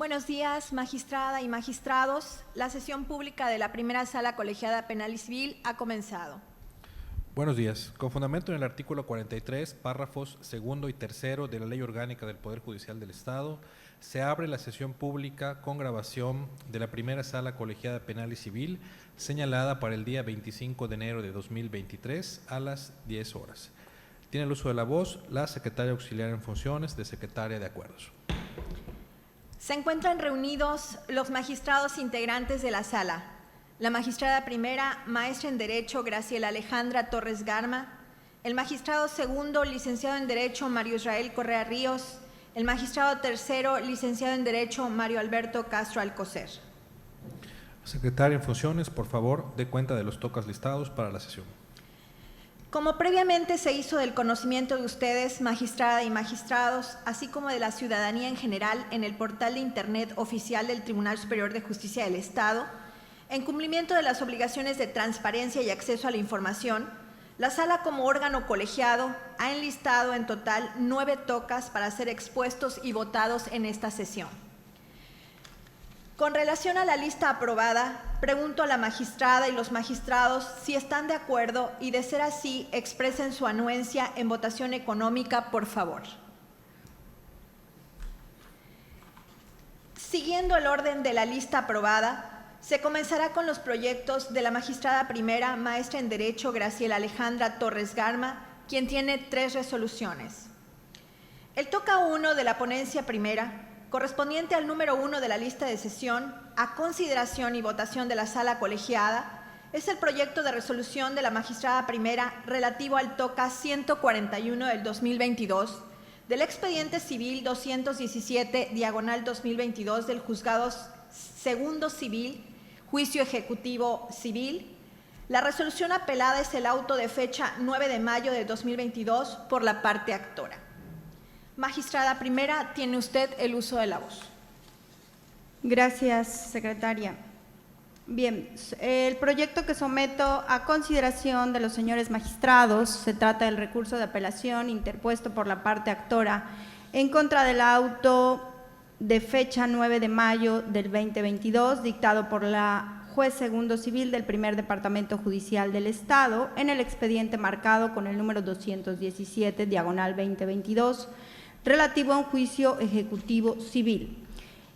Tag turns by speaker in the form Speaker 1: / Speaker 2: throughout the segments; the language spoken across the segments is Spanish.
Speaker 1: Buenos días, magistrada y magistrados. La sesión pública de la primera sala colegiada penal y civil ha comenzado.
Speaker 2: Buenos días. Con fundamento en el artículo 43, párrafos segundo y tercero de la Ley Orgánica del Poder Judicial del Estado, se abre la sesión pública con grabación de la primera sala colegiada penal y civil, señalada para el día 25 de enero de 2023 a las 10 horas. Tiene el uso de la voz la secretaria auxiliar en funciones de secretaria de acuerdos.
Speaker 1: Se encuentran reunidos los magistrados integrantes de la sala. La magistrada primera, maestra en Derecho, Graciela Alejandra Torres Garma; el magistrado segundo, licenciado en Derecho, Mario Israel Correa Ríos; el magistrado tercero, licenciado en Derecho, Mario Alberto Castro Alcocer.
Speaker 2: Secretaria en funciones, por favor, dé cuenta de los tocas listados para la sesión.
Speaker 1: Como previamente se hizo del conocimiento de ustedes, magistrada y magistrados, así como de la ciudadanía en general, en el portal de Internet oficial del Tribunal Superior de Justicia del Estado, en cumplimiento de las obligaciones de transparencia y acceso a la información, la Sala como órgano colegiado ha enlistado en total 9 tocas para ser expuestos y votados en esta sesión. Con relación a la lista aprobada, pregunto a la magistrada y los magistrados si están de acuerdo y, de ser así, expresen su anuencia en votación económica, por favor. Siguiendo el orden de la lista aprobada, se comenzará con los proyectos de la magistrada primera, maestra en Derecho, Graciela Alejandra Torres Garma, quien tiene 3 resoluciones. El toca 1 de la ponencia primera, correspondiente al número 1 de la lista de sesión, a consideración y votación de la sala colegiada, es el proyecto de resolución de la magistrada primera relativo al toca 141 del 2022 del expediente civil 217/2022 del Juzgado Segundo Civil, Juicio Ejecutivo Civil. La resolución apelada es el auto de fecha 9 de mayo de 2022 por la parte actora. Magistrada primera, tiene usted el uso de la voz.
Speaker 3: Gracias, secretaria. Bien, el proyecto que someto a consideración de los señores magistrados se trata del recurso de apelación interpuesto por la parte actora en contra del auto de fecha 9 de mayo del 2022, dictado por la juez segundo civil del primer departamento judicial del Estado en el expediente marcado con el número 217/2022, relativo a un juicio ejecutivo civil,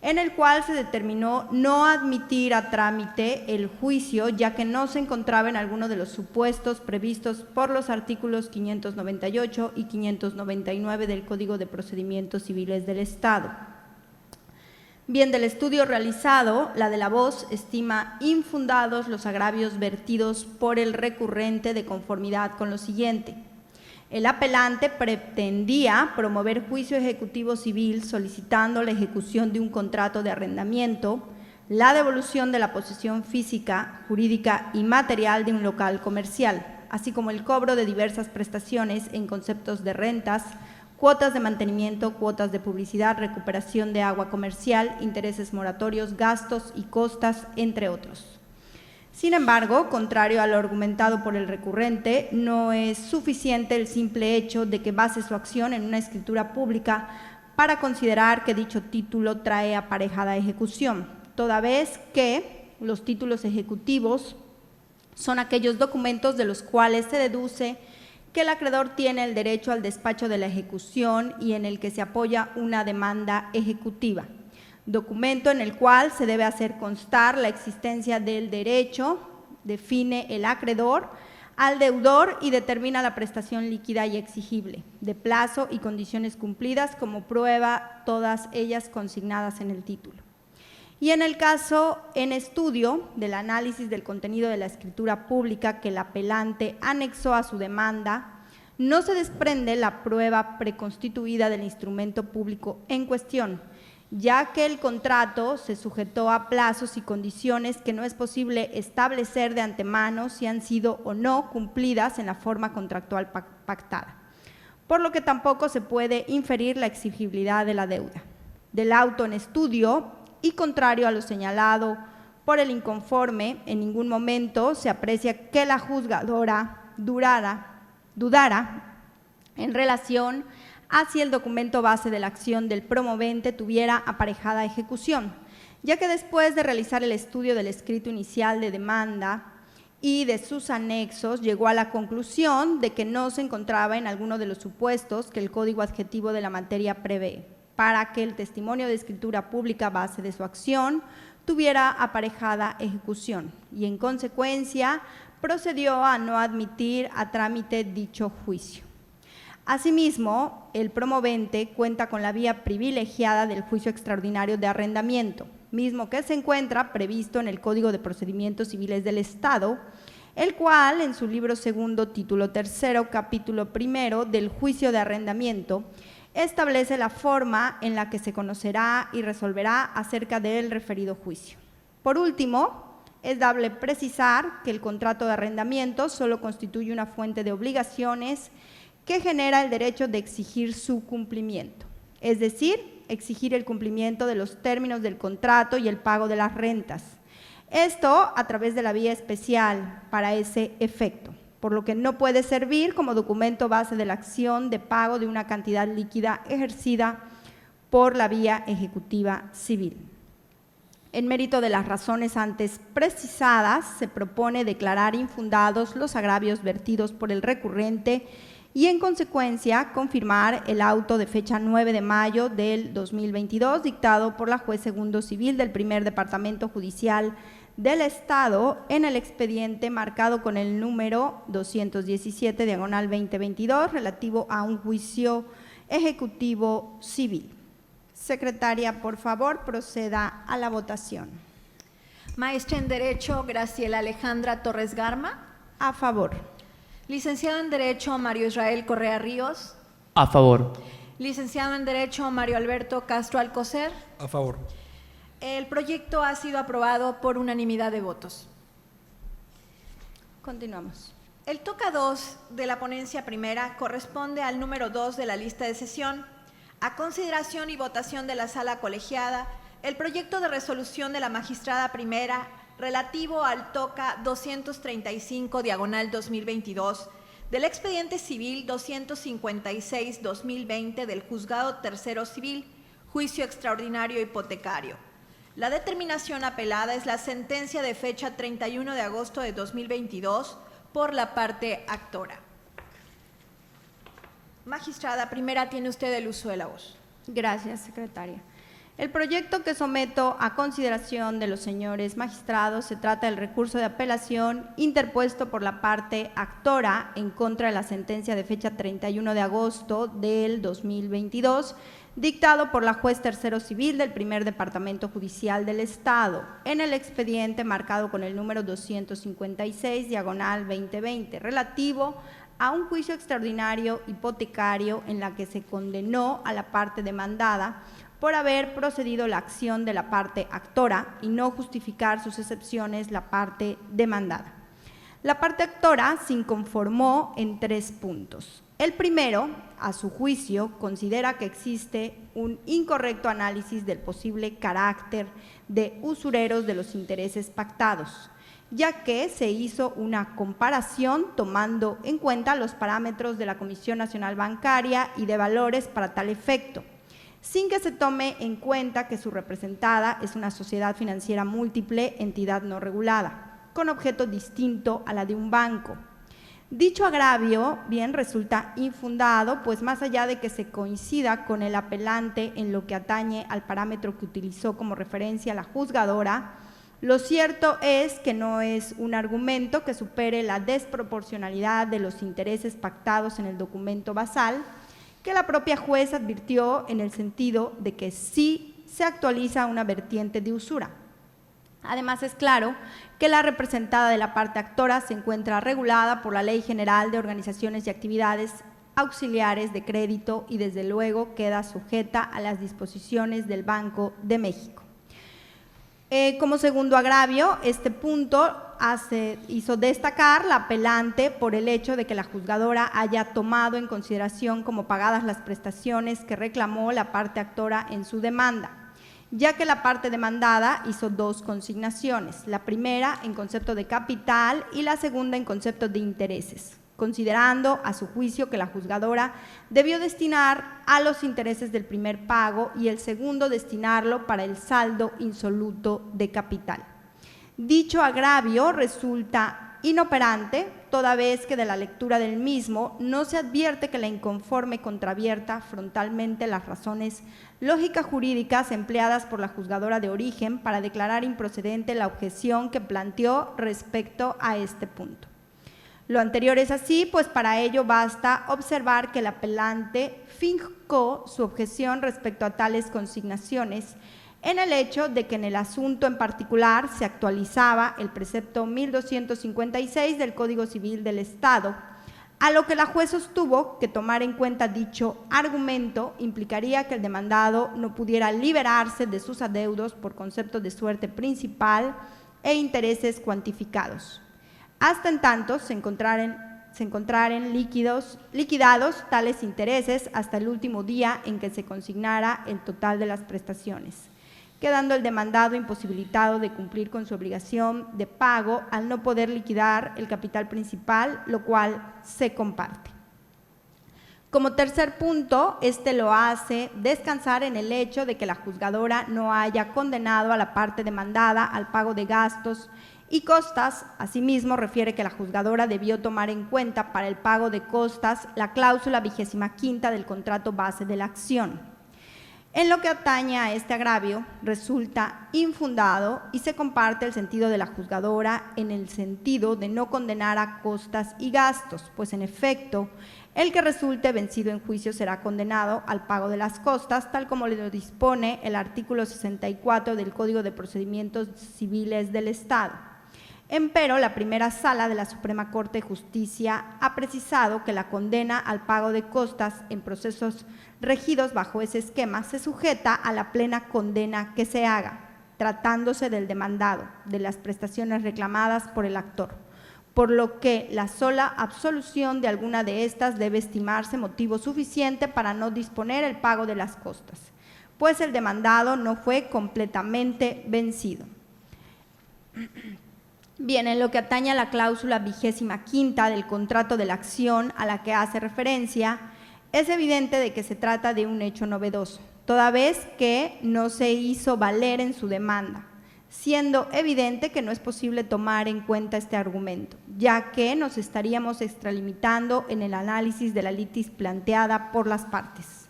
Speaker 3: en el cual se determinó no admitir a trámite el juicio, ya que no se encontraba en alguno de los supuestos previstos por los artículos 598 y 599 del Código de Procedimientos Civiles del Estado. Bien, del estudio realizado, la de la voz estima infundados los agravios vertidos por el recurrente de conformidad con lo siguiente. El apelante pretendía promover juicio ejecutivo civil solicitando la ejecución de un contrato de arrendamiento, la devolución de la posesión física, jurídica y material de un local comercial, así como el cobro de diversas prestaciones en conceptos de rentas, cuotas de mantenimiento, cuotas de publicidad, recuperación de agua comercial, intereses moratorios, gastos y costas, entre otros. Sin embargo, contrario a lo argumentado por el recurrente, no es suficiente el simple hecho de que base su acción en una escritura pública para considerar que dicho título trae aparejada ejecución, toda vez que los títulos ejecutivos son aquellos documentos de los cuales se deduce que el acreedor tiene el derecho al despacho de la ejecución y en el que se apoya una demanda ejecutiva, documento en el cual se debe hacer constar la existencia del derecho, define el acreedor al deudor y determina la prestación líquida y exigible, de plazo y condiciones cumplidas como prueba todas ellas consignadas en el título. Y en el caso en estudio del análisis del contenido de la escritura pública que el apelante anexó a su demanda, no se desprende la prueba preconstituida del instrumento público en cuestión, ya que el contrato se sujetó a plazos y condiciones que no es posible establecer de antemano si han sido o no cumplidas en la forma contractual pactada, por lo que tampoco se puede inferir la exigibilidad de la deuda. Del auto en estudio y contrario a lo señalado por el inconforme, en ningún momento se aprecia que la juzgadora dudara en relación así el documento base de la acción del promovente tuviera aparejada ejecución, ya que después de realizar el estudio del escrito inicial de demanda y de sus anexos, llegó a la conclusión de que no se encontraba en alguno de los supuestos que el Código Adjetivo de la materia prevé, para que el testimonio de escritura pública base de su acción tuviera aparejada ejecución y, en consecuencia, procedió a no admitir a trámite dicho juicio. Asimismo, el promovente cuenta con la vía privilegiada del juicio extraordinario de arrendamiento, mismo que se encuentra previsto en el Código de Procedimientos Civiles del Estado, el cual, en su libro segundo, título tercero, capítulo primero del juicio de arrendamiento, establece la forma en la que se conocerá y resolverá acerca del referido juicio. Por último, es dable precisar que el contrato de arrendamiento solo constituye una fuente de obligaciones que genera el derecho de exigir su cumplimiento, es decir, exigir el cumplimiento de los términos del contrato y el pago de las rentas. Esto a través de la vía especial para ese efecto, por lo que no puede servir como documento base de la acción de pago de una cantidad líquida ejercida por la vía ejecutiva civil. En mérito de las razones antes precisadas, se propone declarar infundados los agravios vertidos por el recurrente y, en consecuencia, confirmar el auto de fecha 9 de mayo del 2022, dictado por la juez segundo civil del primer departamento judicial del Estado en el expediente marcado con el número 217/2022, relativo a un juicio ejecutivo civil. Secretaria, por favor, proceda a la votación.
Speaker 1: Maestra en Derecho, Graciela Alejandra Torres Garma.
Speaker 3: A favor.
Speaker 1: Licenciado en Derecho, Mario Israel Correa Ríos.
Speaker 4: A favor.
Speaker 1: Licenciado en Derecho, Mario Alberto Castro Alcocer.
Speaker 2: A favor.
Speaker 1: El proyecto ha sido aprobado por unanimidad de votos.
Speaker 3: Continuamos.
Speaker 1: El toca 2 de la ponencia primera corresponde al número 2 de la lista de sesión. A consideración y votación de la sala colegiada, el proyecto de resolución de la magistrada primera relativo al toca 235/2022 del expediente civil 256/2020 del Juzgado Tercero Civil, juicio extraordinario hipotecario. La determinación apelada es la sentencia de fecha 31 de agosto de 2022 por la parte actora. Magistrada primera, tiene usted el uso de la voz.
Speaker 3: Gracias, secretaria. El proyecto que someto a consideración de los señores magistrados se trata del recurso de apelación interpuesto por la parte actora en contra de la sentencia de fecha 31 de agosto del 2022, dictado por la juez tercero civil del primer departamento judicial del Estado, en el expediente marcado con el número 256/2020, relativo a un juicio extraordinario hipotecario en la que se condenó a la parte demandada por haber procedido la acción de la parte actora y no justificar sus excepciones la parte demandada. La parte actora se inconformó en 3 puntos. El primero, a su juicio, considera que existe un incorrecto análisis del posible carácter de usureros de los intereses pactados, ya que se hizo una comparación tomando en cuenta los parámetros de la Comisión Nacional Bancaria y de Valores para tal efecto, sin que se tome en cuenta que su representada es una sociedad financiera múltiple, entidad no regulada, con objeto distinto a la de un banco. Dicho agravio bien resulta infundado, pues más allá de que se coincida con el apelante en lo que atañe al parámetro que utilizó como referencia la juzgadora, lo cierto es que no es un argumento que supere la desproporcionalidad de los intereses pactados en el documento basal, que la propia juez advirtió en el sentido de que sí se actualiza una vertiente de usura. Además, es claro que la representada de la parte actora se encuentra regulada por la Ley General de Organizaciones y Actividades Auxiliares de Crédito y, desde luego, queda sujeta a las disposiciones del Banco de México. Como segundo agravio, este punto hizo destacar la apelante por el hecho de que la juzgadora haya tomado en consideración como pagadas las prestaciones que reclamó la parte actora en su demanda, ya que la parte demandada hizo 2 consignaciones, la primera en concepto de capital y la segunda en concepto de intereses, considerando a su juicio que la juzgadora debió destinar a los intereses del primer pago y el segundo destinarlo para el saldo insoluto de capital. Dicho agravio resulta inoperante, toda vez que de la lectura del mismo no se advierte que la inconforme contravierta frontalmente las razones lógicas jurídicas empleadas por la juzgadora de origen para declarar improcedente la objeción que planteó respecto a este punto. Lo anterior es así, pues para ello basta observar que el apelante fincó su objeción respecto a tales consignaciones en el hecho de que en el asunto en particular se actualizaba el precepto 1256 del Código Civil del Estado, a lo que la juez sostuvo que tomar en cuenta dicho argumento implicaría que el demandado no pudiera liberarse de sus adeudos por concepto de suerte principal e intereses cuantificados, hasta en tanto se encontraren liquidados tales intereses hasta el último día en que se consignara el total de las prestaciones, quedando el demandado imposibilitado de cumplir con su obligación de pago al no poder liquidar el capital principal, lo cual se comparte. Como tercer punto, este lo hace descansar en el hecho de que la juzgadora no haya condenado a la parte demandada al pago de gastos y costas. Asimismo, refiere que la juzgadora debió tomar en cuenta para el pago de costas la cláusula 25ª del contrato base de la acción. En lo que atañe a este agravio, resulta infundado y se comparte el sentido de la juzgadora en el sentido de no condenar a costas y gastos, pues en efecto, el que resulte vencido en juicio será condenado al pago de las costas, tal como lo dispone el artículo 64 del Código de Procedimientos Civiles del Estado. Empero, la primera sala de la Suprema Corte de Justicia ha precisado que la condena al pago de costas en procesos regidos bajo ese esquema se sujeta a la plena condena que se haga, tratándose del demandado, de las prestaciones reclamadas por el actor, por lo que la sola absolución de alguna de estas debe estimarse motivo suficiente para no disponer el pago de las costas, pues el demandado no fue completamente vencido. Bien, en lo que atañe a la cláusula 25ª del contrato de la acción a la que hace referencia, es evidente de que se trata de un hecho novedoso, toda vez que no se hizo valer en su demanda, siendo evidente que no es posible tomar en cuenta este argumento, ya que nos estaríamos extralimitando en el análisis de la litis planteada por las partes.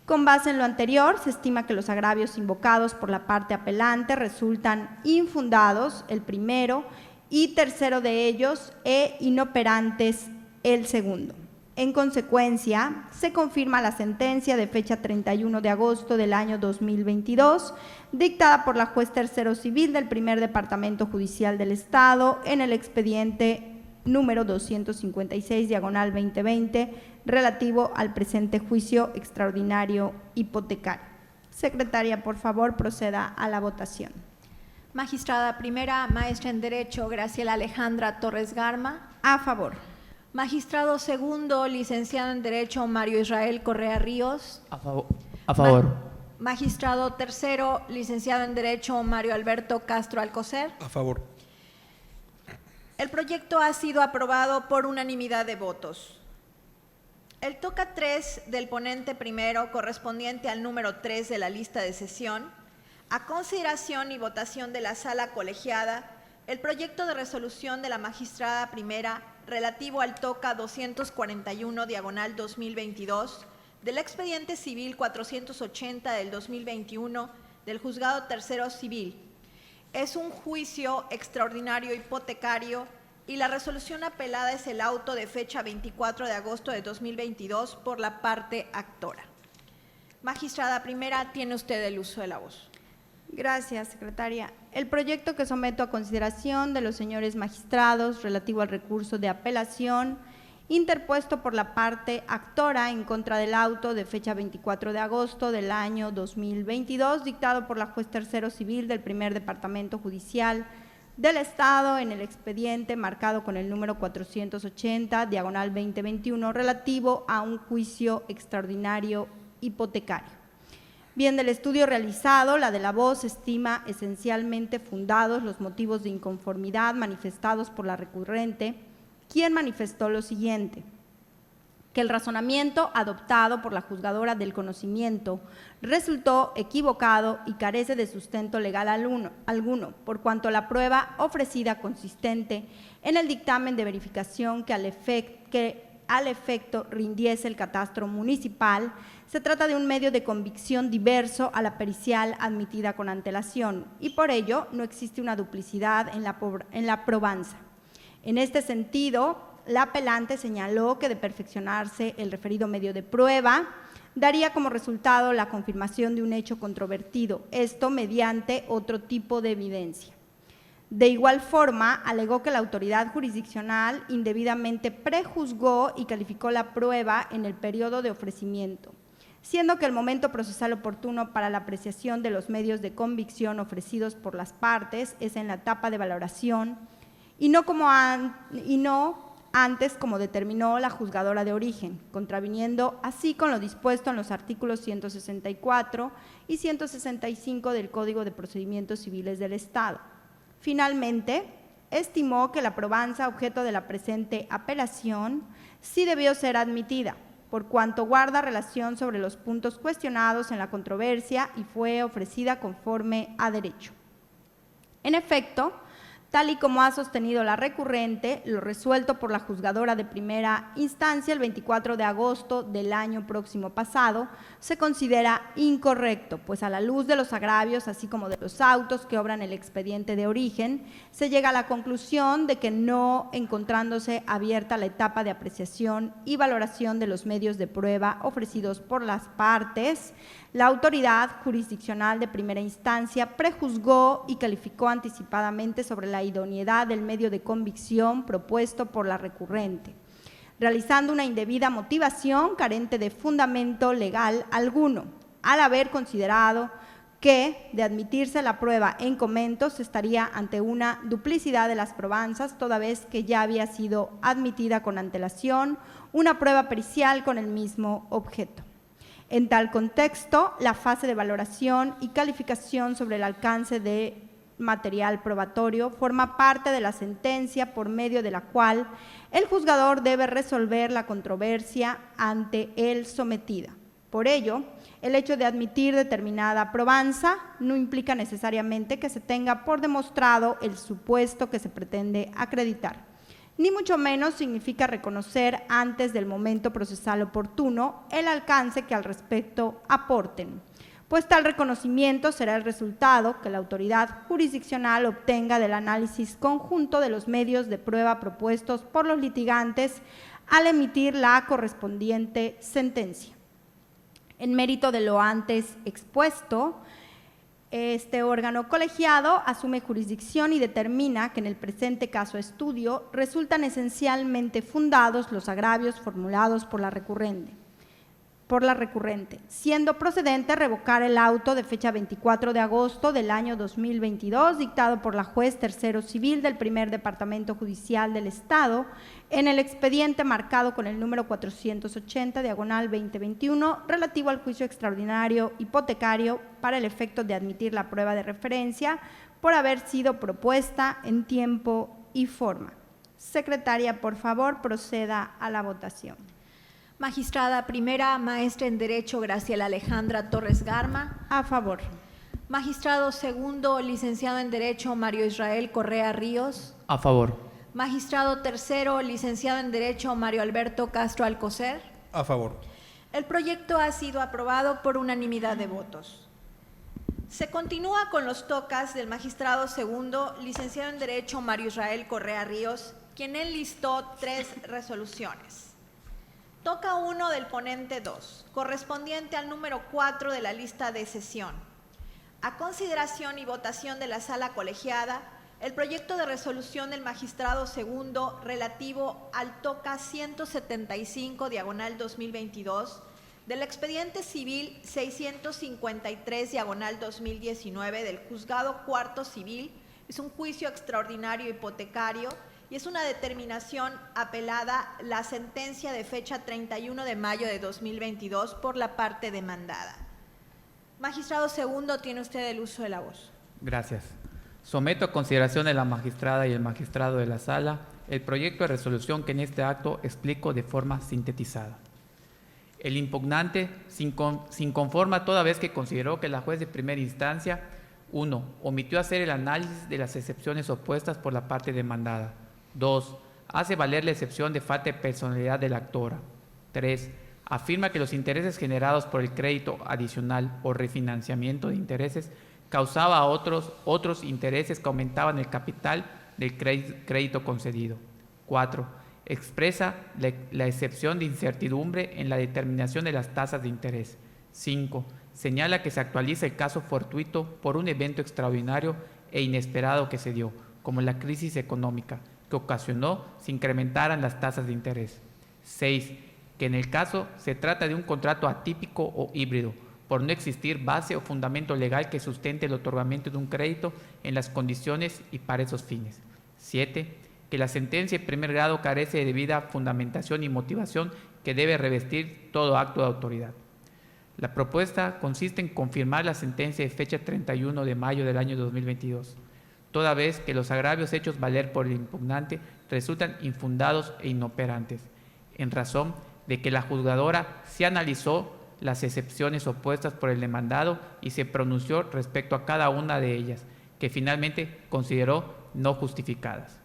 Speaker 3: Con base en lo anterior, se estima que los agravios invocados por la parte apelante resultan infundados, el primero, y tercero de ellos, e inoperantes, el segundo. En consecuencia, se confirma la sentencia de fecha 31 de agosto del año 2022, dictada por la juez tercero civil del primer departamento judicial del Estado en el expediente número 256/2020, relativo al presente juicio extraordinario hipotecario. Secretaria, por favor, proceda a la votación.
Speaker 1: Magistrada primera, maestra en Derecho, Graciela Alejandra Torres Garma.
Speaker 3: A favor.
Speaker 1: Magistrado segundo, licenciado en Derecho, Mario Israel Correa Ríos.
Speaker 4: A favor.
Speaker 1: Magistrado tercero, licenciado en Derecho, Mario Alberto Castro Alcocer.
Speaker 2: A favor.
Speaker 1: El proyecto ha sido aprobado por unanimidad de votos. El toca 3 del ponente primero, correspondiente al número 3 de la lista de sesión, a consideración y votación de la sala colegiada, el proyecto de resolución de la magistrada primera relativo al toca 241/2022 del expediente civil 480 del 2021 del juzgado tercero civil. Es un juicio extraordinario hipotecario y la resolución apelada es el auto de fecha 24 de agosto de 2022 por la parte actora. Magistrada primera, tiene usted el uso de la voz.
Speaker 3: Gracias, secretaria. El proyecto que someto a consideración de los señores magistrados relativo al recurso de apelación interpuesto por la parte actora en contra del auto de fecha 24 de agosto del año 2022, dictado por la juez tercero civil del primer departamento judicial del Estado en el expediente marcado con el número 480/2021, relativo a un juicio extraordinario hipotecario. Bien, del estudio realizado, la de la voz estima esencialmente fundados los motivos de inconformidad manifestados por la recurrente, quien manifestó lo siguiente: que el razonamiento adoptado por la juzgadora del conocimiento resultó equivocado y carece de sustento legal alguno, por cuanto la prueba ofrecida consistente en el dictamen de verificación que al efecto rindiese el catastro municipal, se trata de un medio de convicción diverso a la pericial admitida con antelación y por ello no existe una duplicidad en la probanza. En este sentido, la apelante señaló que de perfeccionarse el referido medio de prueba, daría como resultado la confirmación de un hecho controvertido, esto mediante otro tipo de evidencia. De igual forma, alegó que la autoridad jurisdiccional indebidamente prejuzgó y calificó la prueba en el periodo de ofrecimiento, siendo que el momento procesal oportuno para la apreciación de los medios de convicción ofrecidos por las partes es en la etapa de valoración y no antes como determinó la juzgadora de origen, contraviniendo así con lo dispuesto en los artículos 164 y 165 del Código de Procedimientos Civiles del Estado. Finalmente, estimó que la probanza objeto de la presente apelación sí debió ser admitida, por cuanto guarda relación sobre los puntos cuestionados en la controversia y fue ofrecida conforme a derecho. En efecto, tal y como ha sostenido la recurrente, lo resuelto por la juzgadora de primera instancia el 24 de agosto del año próximo pasado se considera incorrecto, pues a la luz de los agravios, así como de los autos que obran el expediente de origen, se llega a la conclusión de que no encontrándose abierta la etapa de apreciación y valoración de los medios de prueba ofrecidos por las partes, la autoridad jurisdiccional de primera instancia prejuzgó y calificó anticipadamente sobre la idoneidad del medio de convicción propuesto por la recurrente, realizando una indebida motivación carente de fundamento legal alguno, al haber considerado que, de admitirse la prueba en comento, se estaría ante una duplicidad de las probanzas, toda vez que ya había sido admitida con antelación una prueba pericial con el mismo objeto. En tal contexto, la fase de valoración y calificación sobre el alcance de material probatorio forma parte de la sentencia por medio de la cual el juzgador debe resolver la controversia ante él sometida. Por ello, el hecho de admitir determinada probanza no implica necesariamente que se tenga por demostrado el supuesto que se pretende acreditar, ni mucho menos significa reconocer antes del momento procesal oportuno el alcance que al respecto aporten, pues tal reconocimiento será el resultado que la autoridad jurisdiccional obtenga del análisis conjunto de los medios de prueba propuestos por los litigantes al emitir la correspondiente sentencia. En mérito de lo antes expuesto, este órgano colegiado asume jurisdicción y determina que en el presente caso estudio resultan esencialmente fundados los agravios formulados por la recurrente, siendo procedente revocar el auto de fecha 24 de agosto del año 2022 dictado por la juez tercero civil del primer departamento judicial del Estado en el expediente marcado con el número 480/2021 relativo al juicio extraordinario hipotecario para el efecto de admitir la prueba de referencia por haber sido propuesta en tiempo y forma. Secretaria, por favor, proceda a la votación.
Speaker 1: Magistrada primera, maestra en Derecho Graciela Alejandra Torres Garma.
Speaker 3: A favor.
Speaker 1: Magistrado segundo, licenciado en Derecho Mario Israel Correa Ríos.
Speaker 4: A favor.
Speaker 1: Magistrado tercero, licenciado en Derecho Mario Alberto Castro Alcocer.
Speaker 2: A favor.
Speaker 1: El proyecto ha sido aprobado por unanimidad de votos. Se continúa con los tocas del magistrado segundo, licenciado en Derecho Mario Israel Correa Ríos, quien enlistó 3 resoluciones. Toca 1 del ponente 2, correspondiente al número 4 de la lista de sesión. A consideración y votación de la sala colegiada, el proyecto de resolución del magistrado segundo relativo al toca 175/2022 del expediente civil 653/2019 del juzgado cuarto civil es un juicio extraordinario hipotecario y es una determinación apelada la sentencia de fecha 31 de mayo de 2022 por la parte demandada. Magistrado segundo, tiene usted el uso de la voz.
Speaker 4: Gracias. Someto a consideración de la magistrada y el magistrado de la sala el proyecto de resolución que en este acto explico de forma sintetizada. El impugnante se inconforma toda vez que consideró que la juez de primera instancia 1. Omitió hacer el análisis de las excepciones opuestas por la parte demandada. 2. Hace valer la excepción de falta de personalidad de la actora. 3. Afirma que los intereses generados por el crédito adicional o refinanciamiento de intereses causaba a otros intereses que aumentaban el capital del crédito concedido. 4. Expresa la excepción de incertidumbre en la determinación de las tasas de interés. 5. Señala que se actualiza el caso fortuito por un evento extraordinario e inesperado que se dio, como la crisis económica, que ocasionó se incrementaran las tasas de interés. 6. Que en el caso se trata de un contrato atípico o híbrido, por no existir base o fundamento legal que sustente el otorgamiento de un crédito en las condiciones y para esos fines. 7. Que la sentencia en primer grado carece de debida fundamentación y motivación que debe revestir todo acto de autoridad. La propuesta consiste en confirmar la sentencia de fecha 31 de mayo del año 2022, toda vez que los agravios hechos valer por el impugnante resultan infundados e inoperantes, en razón de que la juzgadora se analizó las excepciones opuestas por el demandado y se pronunció respecto a cada una de ellas, que finalmente consideró no justificadas.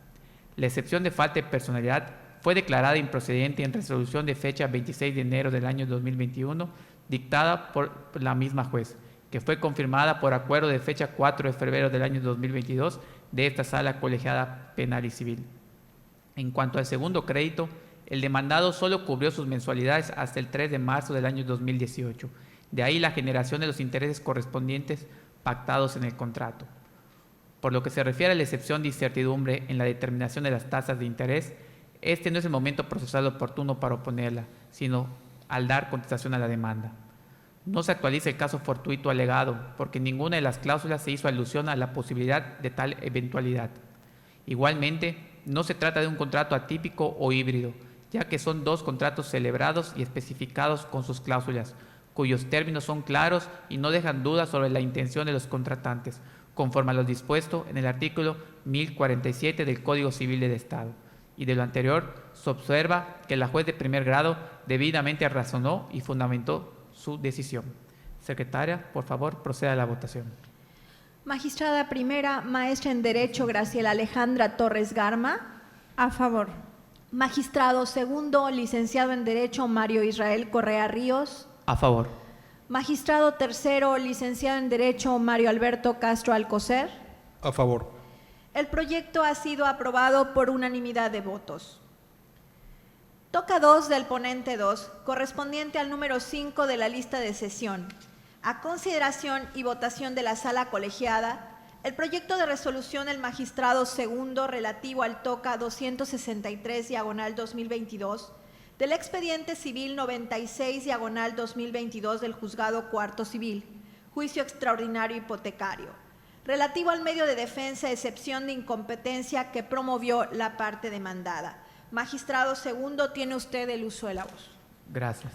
Speaker 4: La excepción de falta de personalidad fue declarada improcedente en resolución de fecha 26 de enero del año 2021, dictada por la misma juez, que fue confirmada por acuerdo de fecha 4 de febrero del año 2022 de esta Sala Colegiada Penal y Civil. En cuanto al segundo crédito, el demandado solo cubrió sus mensualidades hasta el 3 de marzo del año 2018, de ahí la generación de los intereses correspondientes pactados en el contrato. Por lo que se refiere a la excepción de incertidumbre en la determinación de las tasas de interés, este no es el momento procesal oportuno para oponerla, sino al dar contestación a la demanda. No se actualiza el caso fortuito alegado, porque ninguna de las cláusulas se hizo alusión a la posibilidad de tal eventualidad. Igualmente, no se trata de un contrato atípico o híbrido, ya que son dos contratos celebrados y especificados con sus cláusulas, cuyos términos son claros y no dejan dudas sobre la intención de los contratantes, conforme a lo dispuesto en el artículo 1047 del Código Civil del Estado. Y de lo anterior, se observa que la juez de primer grado debidamente razonó y fundamentó su decisión. Secretaria, por favor, proceda a la votación.
Speaker 1: Magistrada primera, maestra en Derecho Graciela Alejandra Torres Garma.
Speaker 3: A favor.
Speaker 1: Magistrado segundo, licenciado en Derecho Mario Israel Correa Ríos.
Speaker 4: A favor.
Speaker 1: Magistrado tercero, licenciado en Derecho Mario Alberto Castro Alcocer.
Speaker 2: A favor.
Speaker 1: El proyecto ha sido aprobado por unanimidad de votos. Toca 2 del ponente 2, correspondiente al número 5 de la lista de sesión. A consideración y votación de la sala colegiada, el proyecto de resolución del magistrado segundo relativo al toca 263/2022 del expediente civil 96/2022 del juzgado cuarto civil, juicio extraordinario hipotecario, relativo al medio de defensa, excepción de incompetencia que promovió la parte demandada. Magistrado segundo, tiene usted el uso de la voz.
Speaker 4: Gracias.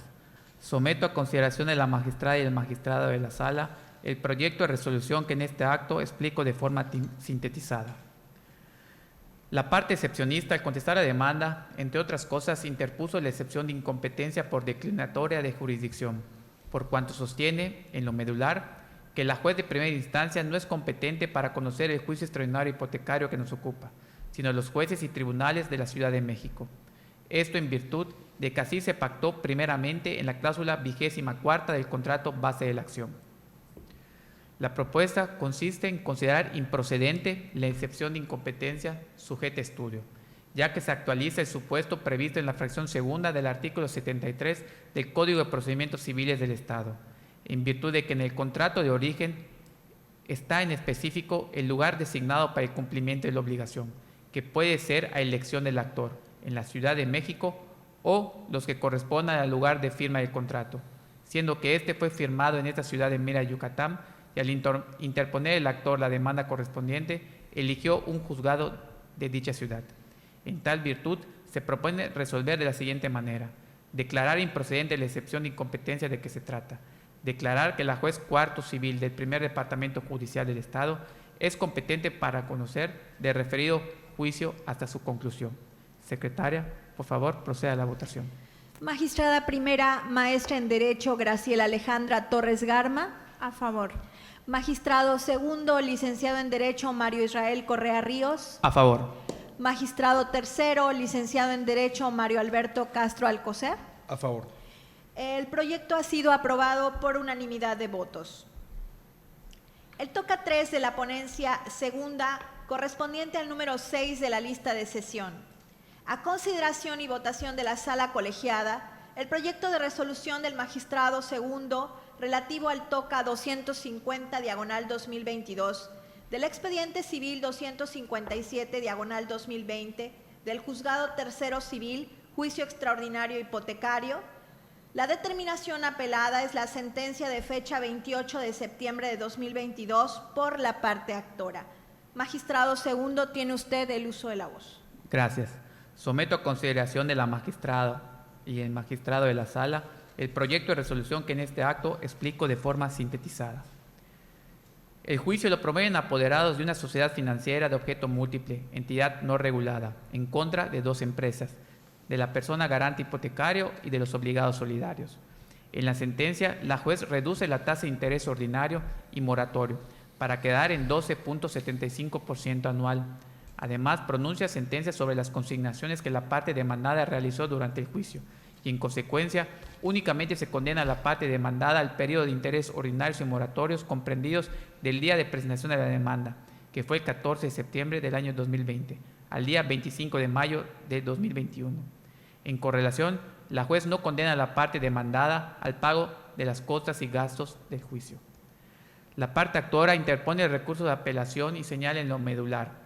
Speaker 4: Someto a consideración de la magistrada y el magistrado de la sala el proyecto de resolución que en este acto explico de forma sintetizada. La parte excepcionista, al contestar la demanda, entre otras cosas, interpuso la excepción de incompetencia por declinatoria de jurisdicción, por cuanto sostiene, en lo medular, que la juez de primera instancia no es competente para conocer el juicio extraordinario hipotecario que nos ocupa, sino los jueces y tribunales de la Ciudad de México. Esto en virtud de que así se pactó primeramente en la cláusula 24ª del contrato base de la acción. La propuesta consiste en considerar improcedente la excepción de incompetencia sujeta a estudio, ya que se actualiza el supuesto previsto en la fracción segunda del artículo 73 del Código de Procedimientos Civiles del Estado, en virtud de que en el contrato de origen está en específico el lugar designado para el cumplimiento de la obligación, que puede ser a elección del actor en la Ciudad de México o los que correspondan al lugar de firma del contrato, siendo que este fue firmado en esta ciudad de Mérida, Yucatán, y al interponer el actor la demanda correspondiente, eligió un juzgado de dicha ciudad. En tal virtud, se propone resolver de la siguiente manera: declarar improcedente la excepción de incompetencia de que se trata, declarar que la juez cuarto civil del primer departamento judicial del Estado es competente para conocer del referido juicio hasta su conclusión, Secretaria, por favor, proceda a la votación.
Speaker 1: Magistrada primera, maestra en Derecho Graciela Alejandra Torres Garma.
Speaker 3: A favor.
Speaker 1: Magistrado segundo, licenciado en Derecho Mario Israel Correa Ríos.
Speaker 4: A favor.
Speaker 1: Magistrado tercero, licenciado en Derecho Mario Alberto Castro Alcocer.
Speaker 2: A favor.
Speaker 1: El proyecto ha sido aprobado por unanimidad de votos. El toca 3 de la ponencia segunda, correspondiente al número 6 de la lista de sesión. A consideración y votación de la sala colegiada, el proyecto de resolución del magistrado segundo relativo al toca 250/2022 del expediente civil 257/2020 del juzgado tercero civil, juicio extraordinario hipotecario. La determinación apelada es la sentencia de fecha 28 de septiembre de 2022 por la parte actora. Magistrado segundo, tiene usted el uso de la voz.
Speaker 4: Gracias. Someto a consideración de la magistrada y el magistrado de la sala el proyecto de resolución que en este acto explico de forma sintetizada. El juicio lo promueven apoderados de una sociedad financiera de objeto múltiple, entidad no regulada, en contra de dos empresas, de la persona garante hipotecario y de los obligados solidarios. En la sentencia, la juez reduce la tasa de interés ordinario y moratorio para quedar en 12.75% anual. Además, pronuncia sentencias sobre las consignaciones que la parte demandada realizó durante el juicio y, en consecuencia, únicamente se condena a la parte demandada al periodo de interés ordinarios y moratorios comprendidos del día de presentación de la demanda, que fue el 14 de septiembre del año 2020, al día 25 de mayo de 2021. En correlación, la juez no condena a la parte demandada al pago de las costas y gastos del juicio. La parte actora interpone el recurso de apelación y señala en lo medular.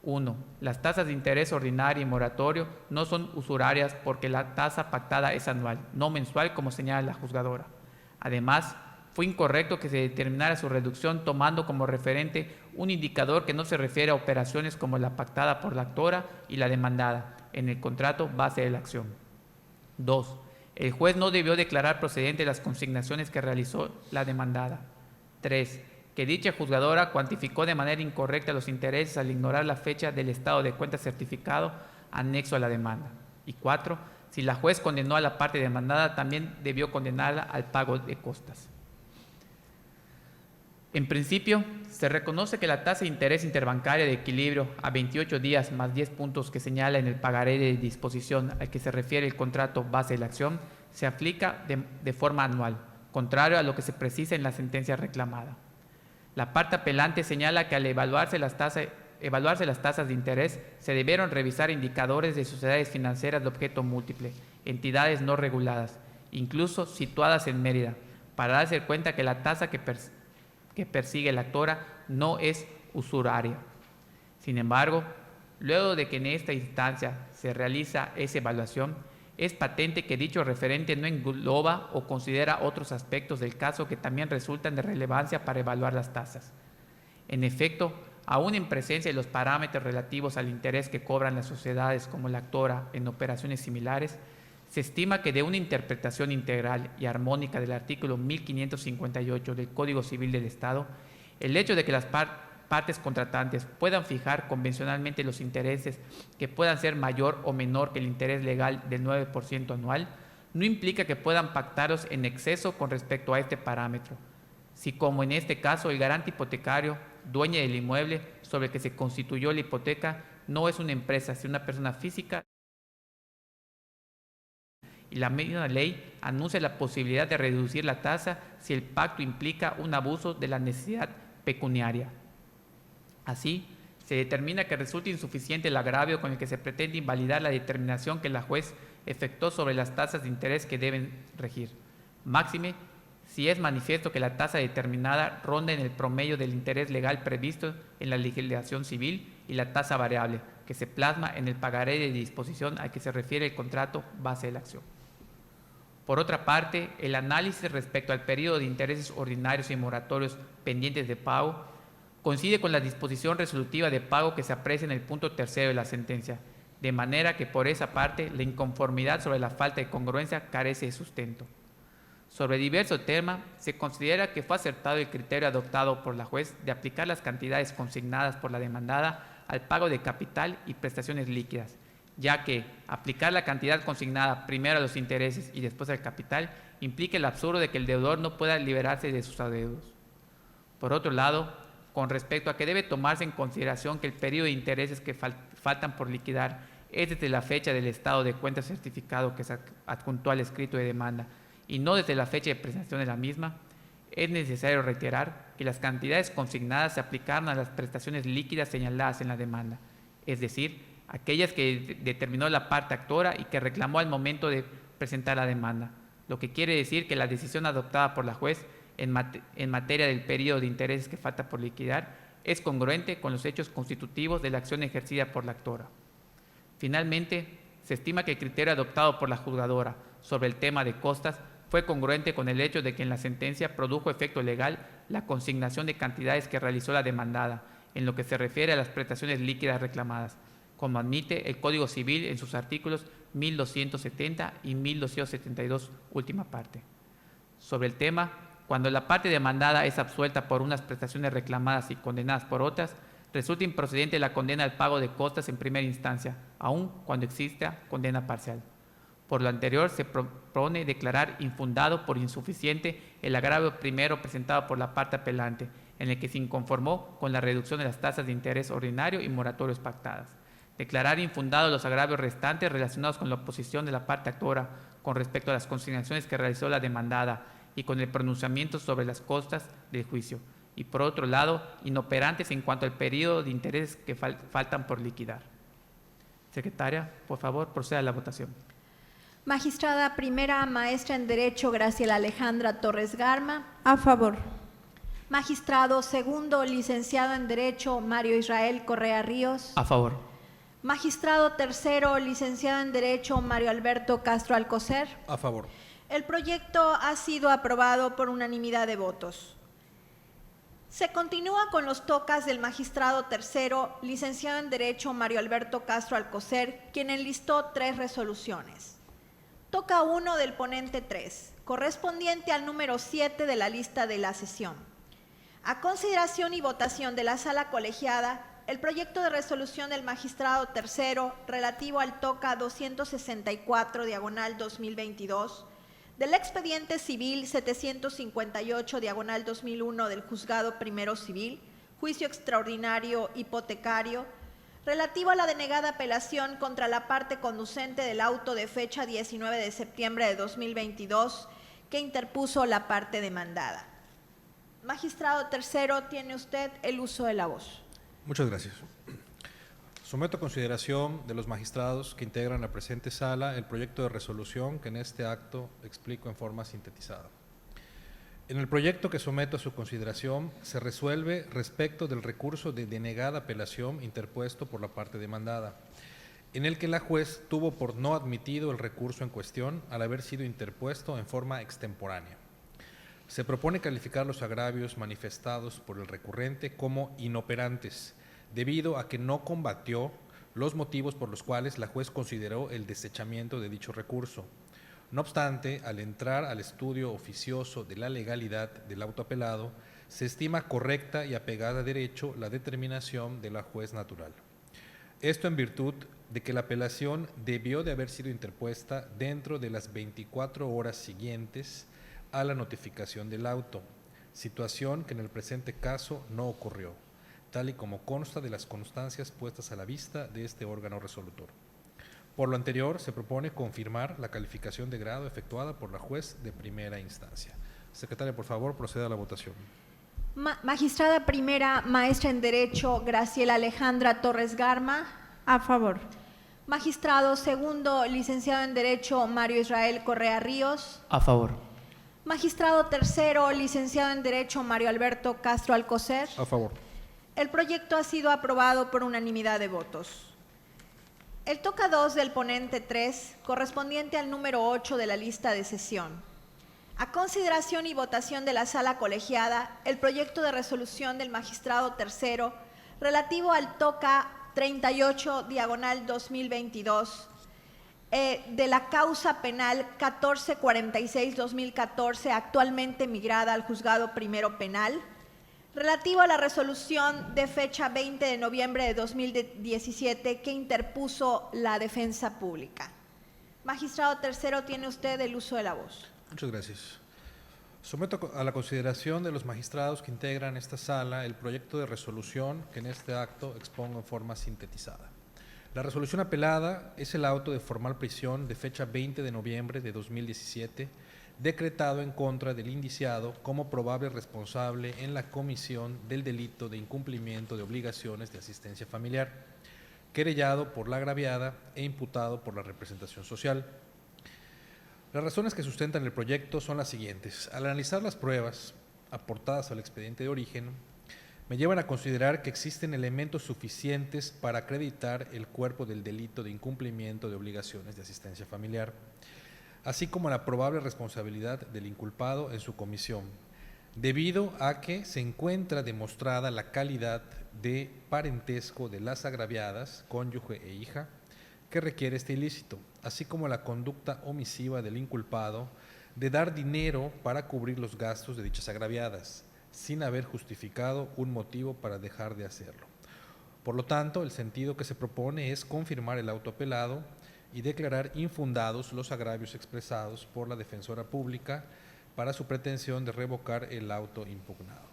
Speaker 4: 1. Las tasas de interés ordinario y moratorio no son usurarias porque la tasa pactada es anual, no mensual como señala la juzgadora. Además, fue incorrecto que se determinara su reducción tomando como referente un indicador que no se refiere a operaciones como la pactada por la actora y la demandada en el contrato base de la acción. 2. El juez no debió declarar procedentes las consignaciones que realizó la demandada. 3. Que dicha juzgadora cuantificó de manera incorrecta los intereses al ignorar la fecha del estado de cuenta certificado anexo a la demanda. Y 4. Si la juez condenó a la parte demandada, también debió condenarla al pago de costas. En principio, se reconoce que la tasa de interés interbancaria de equilibrio a 28 días más 10 puntos que señala en el pagaré de disposición al que se refiere el contrato base de la acción se aplica de forma anual, contrario a lo que se precisa en la sentencia reclamada. La parte apelante señala que al evaluarse las tasas de interés se debieron revisar indicadores de sociedades financieras de objeto múltiple, entidades no reguladas, incluso situadas en Mérida, para darse cuenta que la tasa que persigue la actora no es usuraria. Sin embargo, luego de que en esta instancia se realiza esa evaluación, es patente que dicho referente no engloba o considera otros aspectos del caso que también resultan de relevancia para evaluar las tasas. En efecto, aún en presencia de los parámetros relativos al interés que cobran las sociedades como la actora en operaciones similares, se estima que de una interpretación integral y armónica del artículo 1558 del Código Civil del Estado, el hecho de que las partes contratantes puedan fijar convencionalmente los intereses que puedan ser mayor o menor que el interés legal del 9% anual, no implica que puedan pactarlos en exceso con respecto a este parámetro, si como en este caso el garante hipotecario, dueño del inmueble sobre el que se constituyó la hipoteca, no es una empresa, sino una persona física, y la misma ley anuncia la posibilidad de reducir la tasa si el pacto implica un abuso de la necesidad pecuniaria. Así, se determina que resulta insuficiente el agravio con el que se pretende invalidar la determinación que la juez efectuó sobre las tasas de interés que deben regir. Máxime, si es manifiesto que la tasa determinada ronda en el promedio del interés legal previsto en la legislación civil y la tasa variable, que se plasma en el pagaré de disposición al que se refiere el contrato base de la acción. Por otra parte, el análisis respecto al periodo de intereses ordinarios y moratorios pendientes de pago coincide con la disposición resolutiva de pago que se aprecia en el punto tercero de la sentencia, de manera que por esa parte la inconformidad sobre la falta de congruencia carece de sustento. Sobre diverso tema, se considera que fue acertado el criterio adoptado por la juez de aplicar las cantidades consignadas por la demandada al pago de capital y prestaciones líquidas, ya que aplicar la cantidad consignada primero a los intereses y después al capital implica el absurdo de que el deudor no pueda liberarse de sus adeudos. Por otro lado, con respecto a que debe tomarse en consideración que el periodo de intereses que faltan por liquidar es desde la fecha del estado de cuenta certificado que se adjuntó al escrito de demanda y no desde la fecha de presentación de la misma, es necesario reiterar que las cantidades consignadas se aplicaron a las prestaciones líquidas señaladas en la demanda, es decir, aquellas que determinó la parte actora y que reclamó al momento de presentar la demanda, lo que quiere decir que la decisión adoptada por la juez en materia del periodo de intereses que falta por liquidar es congruente con los hechos constitutivos de la acción ejercida por la actora. Finalmente, se estima que el criterio adoptado por la juzgadora sobre el tema de costas fue congruente con el hecho de que en la sentencia produjo efecto legal la consignación de cantidades que realizó la demandada en lo que se refiere a las prestaciones líquidas reclamadas, como admite el Código Civil en sus artículos 1270 y 1272, última parte. Sobre el tema, cuando la parte demandada es absuelta por unas prestaciones reclamadas y condenadas por otras, resulta improcedente la condena al pago de costas en primera instancia, aun cuando exista condena parcial. Por lo anterior, se propone declarar infundado por insuficiente el agravio primero presentado por la parte apelante, en el que se inconformó con la reducción de las tasas de interés ordinario y moratorios pactadas. Declarar infundados los agravios restantes relacionados con la oposición de la parte actora con respecto a las consignaciones que realizó la demandada y con el pronunciamiento sobre las costas del juicio. Y por otro lado, inoperantes en cuanto al periodo de intereses que faltan por liquidar. Secretaria, por favor, proceda a la votación.
Speaker 1: Magistrada primera, maestra en Derecho Graciela Alejandra Torres Garma.
Speaker 3: A favor.
Speaker 1: Magistrado segundo, licenciado en Derecho Mario Israel Correa Ríos.
Speaker 4: A favor.
Speaker 1: Magistrado tercero, licenciado en Derecho Mario Alberto Castro Alcocer.
Speaker 2: A favor.
Speaker 1: El proyecto ha sido aprobado por unanimidad de votos. Se continúa con los tocas del magistrado tercero, licenciado en Derecho Mario Alberto Castro Alcocer, quien enlistó 3 resoluciones. Toca 1 del ponente 3, correspondiente al número 7 de la lista de la sesión. A consideración y votación de la sala colegiada, el proyecto de resolución del magistrado tercero relativo al toca 264/2022 del expediente civil 758/2001 del juzgado primero civil, juicio extraordinario hipotecario, relativo a la denegada apelación contra la parte conducente del auto de fecha 19 de septiembre de 2022 que interpuso la parte demandada. Magistrado tercero, tiene usted el uso de la voz.
Speaker 2: Muchas gracias. Someto a consideración de los magistrados que integran la presente sala el proyecto de resolución que en este acto explico en forma sintetizada. En el proyecto que someto a su consideración se resuelve respecto del recurso de denegada apelación interpuesto por la parte demandada, en el que la juez tuvo por no admitido el recurso en cuestión al haber sido interpuesto en forma extemporánea. Se propone calificar los agravios manifestados por el recurrente como inoperantes, debido a que no combatió los motivos por los cuales la juez consideró el desechamiento de dicho recurso. No obstante, al entrar al estudio oficioso de la legalidad del auto apelado, se estima correcta y apegada a derecho la determinación de la juez natural. Esto en virtud de que la apelación debió de haber sido interpuesta dentro de las 24 horas siguientes a la notificación del auto, situación que en el presente caso no ocurrió, tal y como consta de las constancias puestas a la vista de este órgano resolutor. Por lo anterior, se propone confirmar la calificación de grado efectuada por la juez de primera instancia. Secretaria, por favor, proceda a la votación.
Speaker 1: Magistrada primera, maestra en Derecho Graciela Alejandra Torres Garma.
Speaker 3: A favor.
Speaker 1: Magistrado segundo, licenciado en Derecho Mario Israel Correa Ríos.
Speaker 4: A favor.
Speaker 1: Magistrado tercero, licenciado en Derecho Mario Alberto Castro Alcocer.
Speaker 2: A favor.
Speaker 1: El proyecto ha sido aprobado por unanimidad de votos. El toca 2 del ponente 3, correspondiente al número 8 de la lista de sesión. A consideración y votación de la sala colegiada, el proyecto de resolución del magistrado tercero relativo al toca 38/2022 de la causa penal 1446-2014, actualmente migrada al juzgado primero penal, relativo a la resolución de fecha 20 de noviembre de 2017 que interpuso la defensa pública. Magistrado tercero, tiene usted el uso de la voz.
Speaker 2: Muchas gracias. Someto a la consideración de los magistrados que integran esta sala el proyecto de resolución que en este acto expongo en forma sintetizada. La resolución apelada es el auto de formal prisión de fecha 20 de noviembre de 2017, decretado en contra del indiciado como probable responsable en la comisión del delito de incumplimiento de obligaciones de asistencia familiar, querellado por la agraviada e imputado por la representación social. Las razones que sustentan el proyecto son las siguientes. Al analizar las pruebas aportadas al expediente de origen, me llevan a considerar que existen elementos suficientes para acreditar el cuerpo del delito de incumplimiento de obligaciones de asistencia familiar, así como la probable responsabilidad del inculpado en su comisión, debido a que se encuentra demostrada la calidad de parentesco de las agraviadas, cónyuge e hija, que requiere este ilícito, así como la conducta omisiva del inculpado de dar dinero para cubrir los gastos de dichas agraviadas, sin haber justificado un motivo para dejar de hacerlo. Por lo tanto, el sentido que se propone es confirmar el auto apelado y declarar infundados los agravios expresados por la defensora pública para su pretensión de revocar el auto impugnado.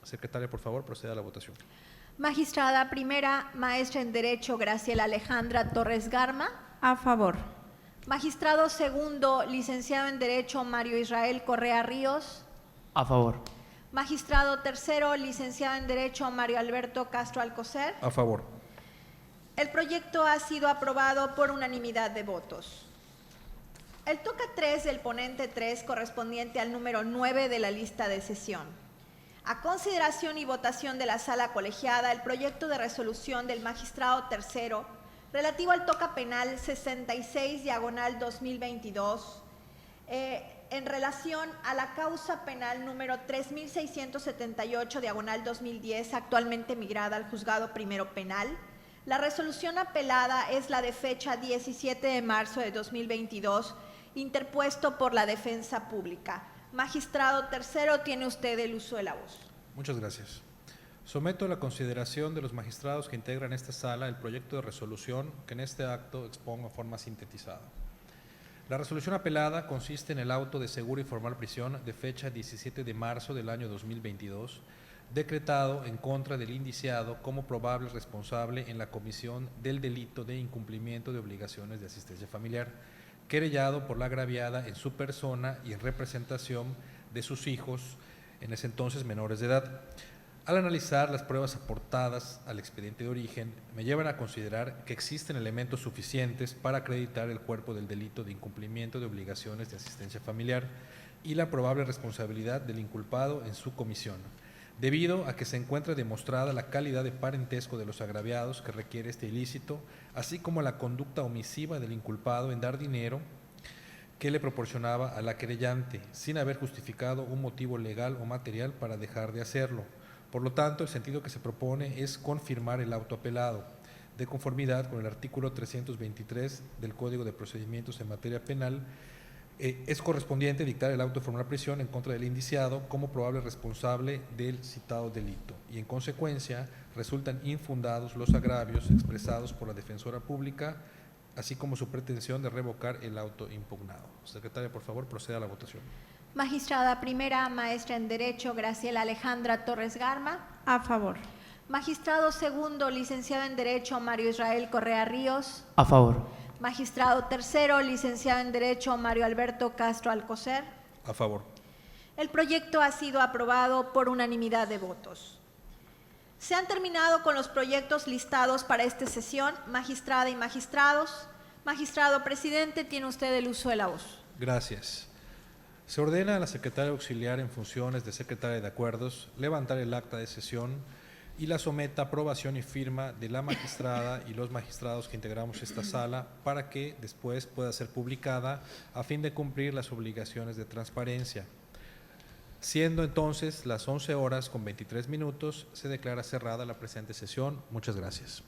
Speaker 2: Secretaria, por favor, proceda a la votación.
Speaker 1: Magistrada primera, maestra en Derecho Graciela Alejandra Torres Garma.
Speaker 3: A favor.
Speaker 1: Magistrado segundo, licenciado en Derecho Mario Israel Correa Ríos.
Speaker 4: A favor.
Speaker 1: Magistrado tercero, licenciado en Derecho Mario Alberto Castro Alcocer.
Speaker 2: A favor.
Speaker 1: El proyecto ha sido aprobado por unanimidad de votos. El toca 3 del ponente 3 correspondiente al número 9 de la lista de sesión. A consideración y votación de la sala colegiada, el proyecto de resolución del magistrado tercero relativo al toca penal 66/2022 en relación a la causa penal número 3678/2010, actualmente migrada al juzgado primero penal. La resolución apelada es la de fecha 17 de marzo de 2022, interpuesto por la defensa pública. Magistrado tercero, tiene usted el uso de la voz.
Speaker 2: Muchas gracias. Someto a la consideración de los magistrados que integran esta sala el proyecto de resolución que en este acto expongo en forma sintetizada. La resolución apelada consiste en el auto de segura y formal prisión de fecha 17 de marzo del año 2022, decretado en contra del indiciado como probable responsable en la comisión del delito de incumplimiento de obligaciones de asistencia familiar, querellado por la agraviada en su persona y en representación de sus hijos, en ese entonces menores de edad. Al analizar las pruebas aportadas al expediente de origen, me llevan a considerar que existen elementos suficientes para acreditar el cuerpo del delito de incumplimiento de obligaciones de asistencia familiar y la probable responsabilidad del inculpado en su comisión, debido a que se encuentra demostrada la calidad de parentesco de los agraviados que requiere este ilícito, así como la conducta omisiva del inculpado en dar dinero que le proporcionaba a la querellante, sin haber justificado un motivo legal o material para dejar de hacerlo. Por lo tanto, el sentido que se propone es confirmar el auto apelado, de conformidad con el artículo 323 del Código de Procedimientos en materia penal. Es correspondiente dictar el auto de formal prisión en contra del indiciado como probable responsable del citado delito y, en consecuencia, resultan infundados los agravios expresados por la defensora pública, así como su pretensión de revocar el auto impugnado. Secretaria, por favor, proceda a la votación.
Speaker 1: Magistrada primera, maestra en Derecho Graciela Alejandra Torres Garma.
Speaker 3: A favor.
Speaker 1: Magistrado segundo, licenciado en Derecho Mario Israel Correa Ríos.
Speaker 4: A favor.
Speaker 1: Magistrado tercero, licenciado en Derecho Mario Alberto Castro Alcocer.
Speaker 2: A favor.
Speaker 1: El proyecto ha sido aprobado por unanimidad de votos. Se han terminado con los proyectos listados para esta sesión. Magistrada y magistrados. Magistrado presidente, tiene usted el uso de la voz.
Speaker 2: Gracias. Se ordena a la secretaria auxiliar en funciones de secretaria de acuerdos levantar el acta de sesión y la someta a aprobación y firma de la magistrada y los magistrados que integramos esta sala para que después pueda ser publicada a fin de cumplir las obligaciones de transparencia. Siendo entonces las 11:23, se declara cerrada la presente sesión. Muchas gracias.